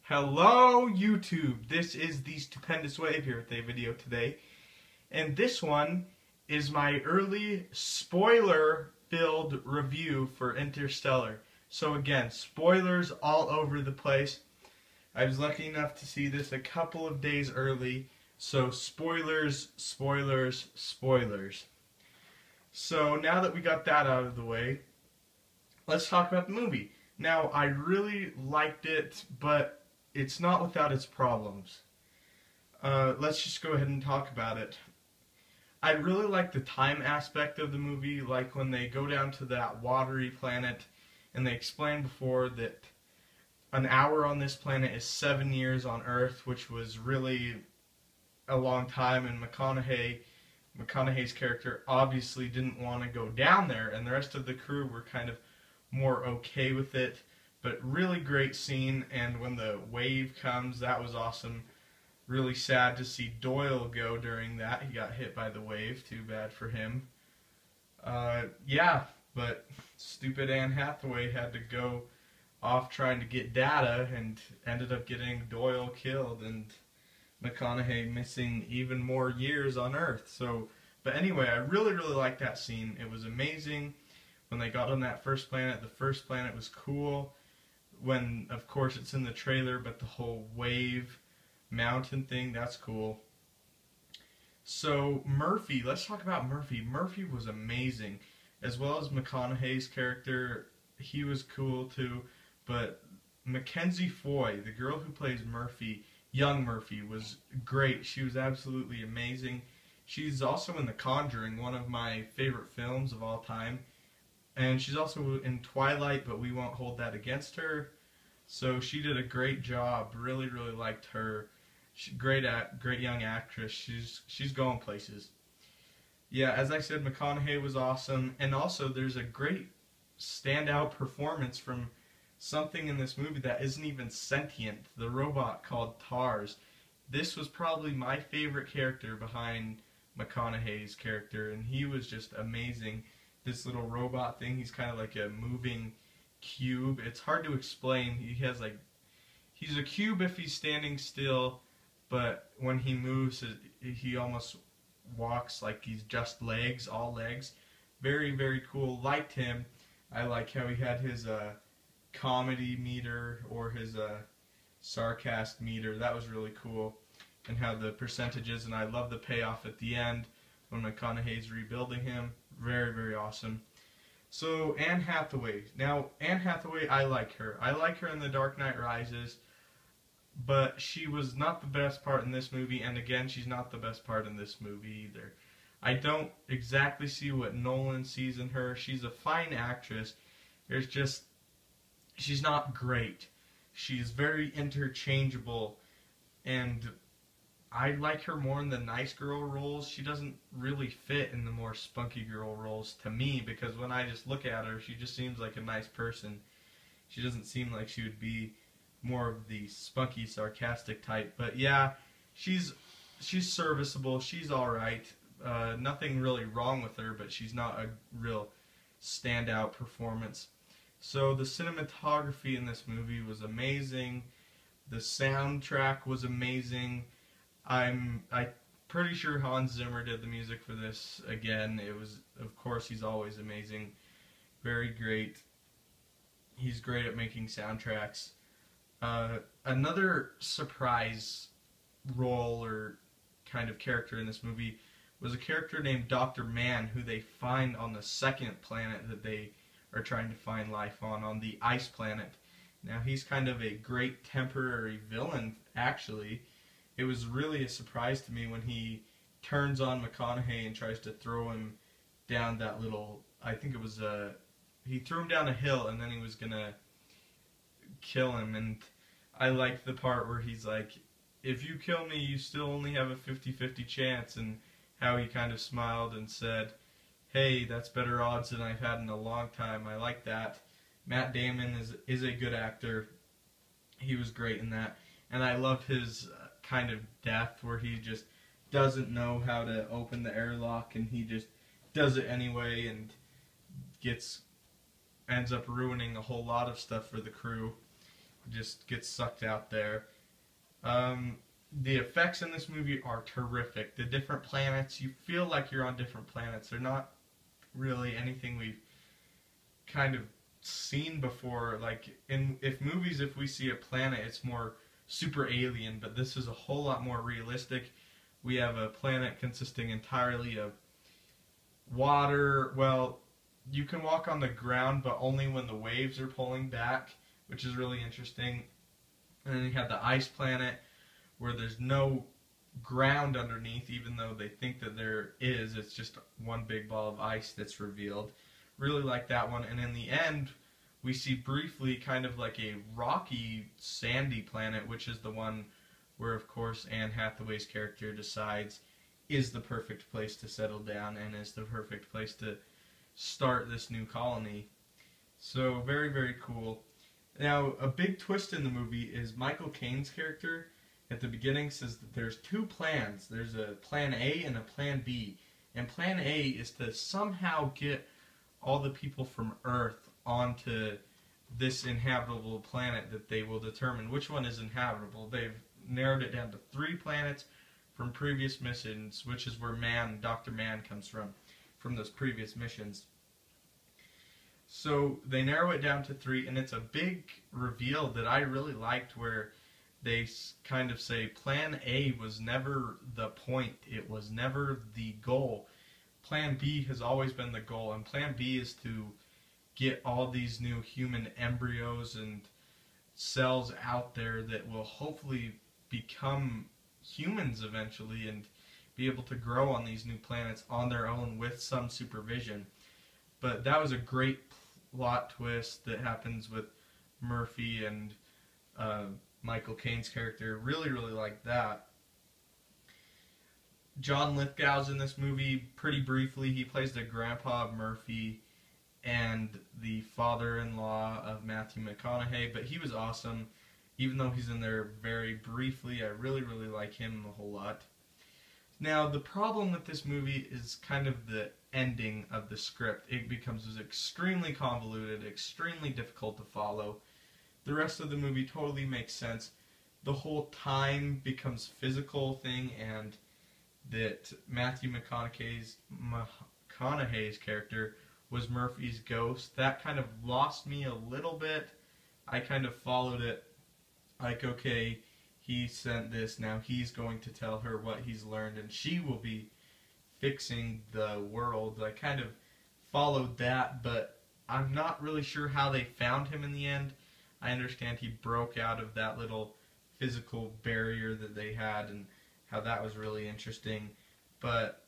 Hello YouTube, this is the Stupendous Wave here with a video today, and this one is my early spoiler-filled review for Interstellar. So again, spoilers all over the place. I was lucky enough to see this a couple of days early, so spoilers, spoilers, spoilers. So now that we got that out of the way, let's talk about the movie. Now, I really liked it, but it's not without its problems. Let's just go ahead and talk about it. I really like the time aspect of the movie, like when they go down to that watery planet, and they explained before that an hour on this planet is 7 years on Earth, which was really a long time, and McConaughey's character obviously didn't want to go down there, and the rest of the crew were kind of more okay with it. But really great scene, and when the wave comes, that was awesome. Really sad to see Doyle go during that. He got hit by the wave. Too bad for him. Yeah, but stupid Anne Hathaway had to go off trying to get data and ended up getting Doyle killed and McConaughey missing even more years on Earth. So, but anyway, I really liked that scene. It was amazing. When they got on that first planet, the first planet was cool. When, of course, it's in the trailer, but the whole wave mountain thing, that's cool. So, Murphy, let's talk about Murphy. Murphy was amazing, as well as McConaughey's character. He was cool, too. But Mackenzie Foy, the girl who plays Murphy, young Murphy, was great. She was absolutely amazing. She's also in The Conjuring, one of my favorite films of all time. And she's also in Twilight, but we won't hold that against her. So she did a great job. Really liked her. Great young actress. She's going places. Yeah, as I said, McConaughey was awesome. And also, there's a great standout performance from something in this movie that isn't even sentient. The robot called TARS. This was probably my favorite character behind McConaughey's character, and he was just amazing. This little robot thing, he's kind of like a moving cube. It's hard to explain. He's a cube if he's standing still, but when he moves, he almost walks like he's just legs, all legs. Very cool. Liked him. I like how he had his comedy meter or his sarcasm meter. That was really cool. And how the percentages, and I love the payoff at the end when McConaughey's rebuilding him. Very awesome. So, Anne Hathaway. Now, Anne Hathaway, I like her. I like her in The Dark Knight Rises, but she was not the best part in this movie, and again, she's not the best part in this movie either. I don't exactly see what Nolan sees in her. She's a fine actress. She's not great. She's very interchangeable, and I like her more in the nice girl roles. She doesn't really fit in the more spunky girl roles to me, because when I just look at her, she just seems like a nice person. She doesn't seem like she would be more of the spunky, sarcastic type. But yeah, she's serviceable. She's alright. Nothing really wrong with her, but she's not a real standout performance. So the cinematography in this movie was amazing. The soundtrack was amazing. I'm pretty sure Hans Zimmer did the music for this again. It was, of course, he's always amazing. Very great. He's great at making soundtracks. Another surprise role or kind of character in this movie was a character named Dr. Mann, who they find on the second planet that they are trying to find life on the ice planet. Now, he's kind of a great temporary villain, actually. It was really a surprise to me when he turns on McConaughey and tries to throw him down that little, I think it was he threw him down a hill and then he was gonna kill him. And I liked the part where he's like, if you kill me, you still only have a 50-50 chance, and how he kind of smiled and said, hey, that's better odds than I've had in a long time. I like that. Matt Damon is a good actor. He was great in that. And I love his kind of death where he just doesn't know how to open the airlock and he just does it anyway and ends up ruining a whole lot of stuff for the crew. just gets sucked out there. The effects in this movie are terrific. The different planets, you feel like you're on different planets. They're not really anything we've kind of seen before. Like if we see a planet, it's more super alien, but this is a whole lot more realistic. We have a planet consisting entirely of water. Well, you can walk on the ground, but only when the waves are pulling back, which is really interesting. And then you have the ice planet, where there's no ground underneath, even though they think that there is. It's just one big ball of ice that's revealed. Really like that one. And in the end, we see briefly kind of like a rocky, sandy planet, which is the one where, of course, Anne Hathaway's character decides is the perfect place to settle down and is the perfect place to start this new colony. So, very, very cool. Now, a big twist in the movie is Michael Caine's character at the beginning says that there's two plans. There's a plan A and a plan B. And plan A is to somehow get all the people from Earth onto this inhabitable planet that they will determine which one is inhabitable. They've narrowed it down to 3 planets from previous missions, which is where Dr. Mann comes from those previous missions. So they narrow it down to 3, and it's a big reveal that I really liked, where they kind of say Plan A was never the point. It was never the goal. Plan B has always been the goal, and Plan B is to get all these new human embryos and cells out there that will hopefully become humans eventually and be able to grow on these new planets on their own with some supervision. But that was a great plot twist that happens with Murphy and Michael Caine's character. Really, really like that. John Lithgow's in this movie pretty briefly. He plays the grandpa of Murphy and the father-in-law of Matthew McConaughey, but he was awesome. Even though he's in there very briefly, I really, really like him a whole lot. Now, the problem with this movie is kind of the ending of the script. It becomes extremely convoluted, extremely difficult to follow. The rest of the movie totally makes sense. The whole time becomes physical thing, and that Matthew McConaughey's character was Murphy's ghost. That kind of lost me a little bit. I kind of followed it like, okay, he sent this, now he's going to tell her what he's learned, and she will be fixing the world. I kind of followed that, but I'm not really sure how they found him in the end. I understand he broke out of that little physical barrier that they had, and how that was really interesting. But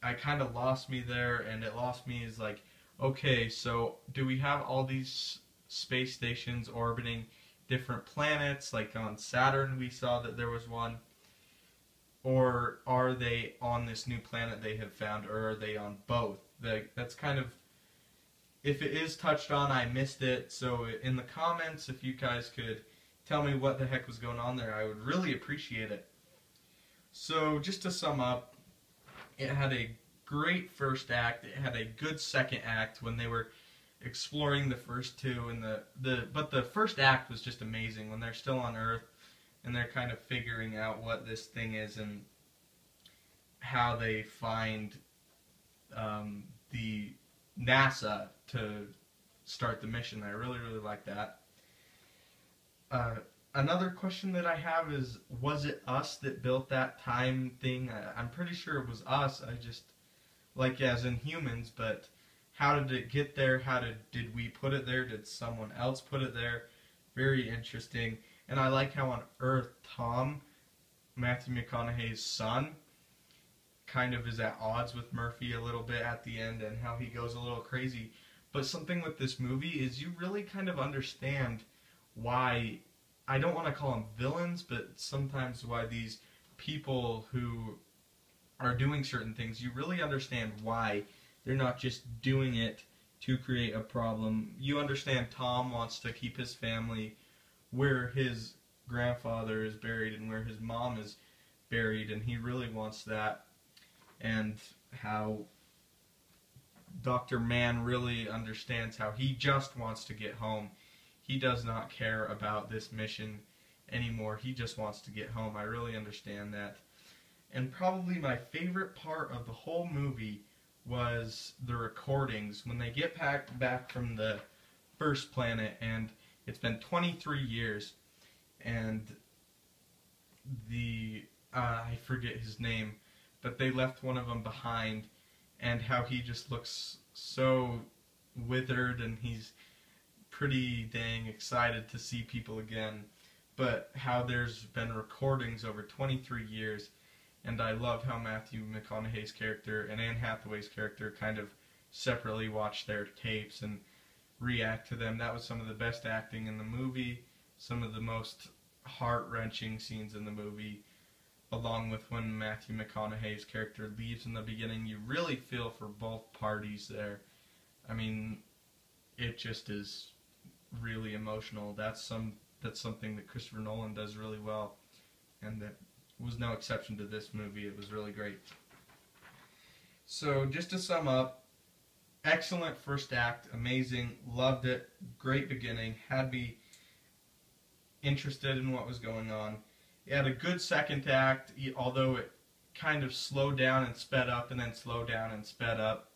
I kind of lost me there, and it lost me as like, okay, so do we have all these space stations orbiting different planets? Like on Saturn we saw that there was one. Or are they on this new planet they have found, or are they on both? That's kind of, if it is touched on, I missed it. So in the comments, if you guys could tell me what the heck was going on there, I would really appreciate it. So just to sum up, it had a great first act. It had a good second act when they were exploring the first two, and but the first act was just amazing when they're still on Earth and they're kind of figuring out what this thing is and how they find the NASA to start the mission. I really, really like that. Another question that I have is, was it us that built that time thing? I'm pretty sure it was us. I just, like as in humans, but how did it get there? Did we put it there? Did someone else put it there? Very interesting. And I like how on Earth, Tom, Matthew McConaughey's son, kind of is at odds with Murphy a little bit at the end, and how he goes a little crazy. But something with this movie is you really kind of understand why, I don't want to call them villains, but sometimes why these people who are doing certain things, you really understand why they're not just doing it to create a problem. You understand Tom wants to keep his family where his grandfather is buried and where his mom is buried, and he really wants that. And how Dr. Mann really understands how he just wants to get home. he does not care about this mission anymore. He just wants to get home. I really understand that. And probably my favorite part of the whole movie was the recordings. When they get back from the first planet, and it's been 23 years, and I forget his name, but they left one of them behind, and how he just looks so withered, and he's pretty dang excited to see people again. But how there's been recordings over 23 years, and I love how Matthew McConaughey's character and Anne Hathaway's character kind of separately watch their tapes and react to them. That was some of the best acting in the movie, some of the most heart-wrenching scenes in the movie, along with when Matthew McConaughey's character leaves in the beginning. You really feel for both parties there. I mean, it just is really emotional. That's something that Christopher Nolan does really well, and that was no exception to this movie. It was really great. So just to sum up, excellent first act, amazing, loved it, great beginning, had me interested in what was going on. It had a good second act, although it kind of slowed down and sped up, and then slowed down and sped up.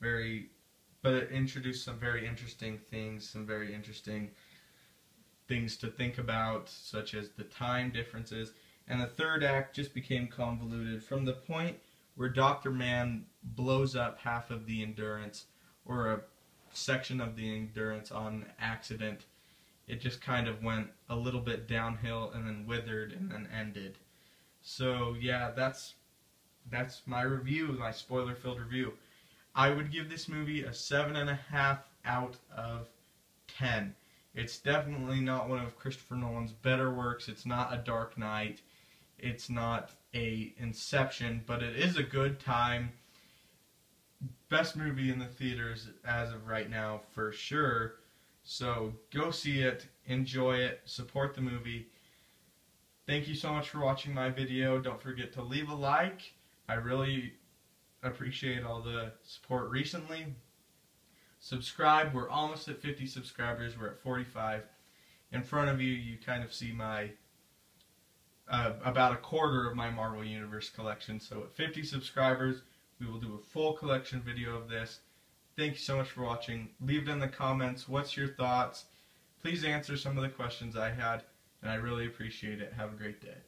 But it introduced some very interesting things, some very interesting things to think about, such as the time differences. And the third act just became convoluted from the point where Dr. Mann blows up half of the Endurance, or a section of the Endurance, on accident. It just kind of went a little bit downhill and then withered and then ended. So yeah, that's my review, my spoiler-filled review. I would give this movie a 7.5 out of 10. It's definitely not one of Christopher Nolan's better works. It's not a Dark Knight. It's not a Inception, but it is a good time. Best movie in the theaters as of right now, for sure. So go see it, enjoy it, support the movie. Thank you so much for watching my video. Don't forget to leave a like. I really appreciate all the support recently. Subscribe. We're almost at 50 subscribers. We're at 45. In front of you, you kind of see my about a quarter of my Marvel Universe collection. So at 50 subscribers, we will do a full collection video of this. Thank you so much for watching. Leave it in the comments. What's your thoughts? Please answer some of the questions I had, and I really appreciate it. Have a great day.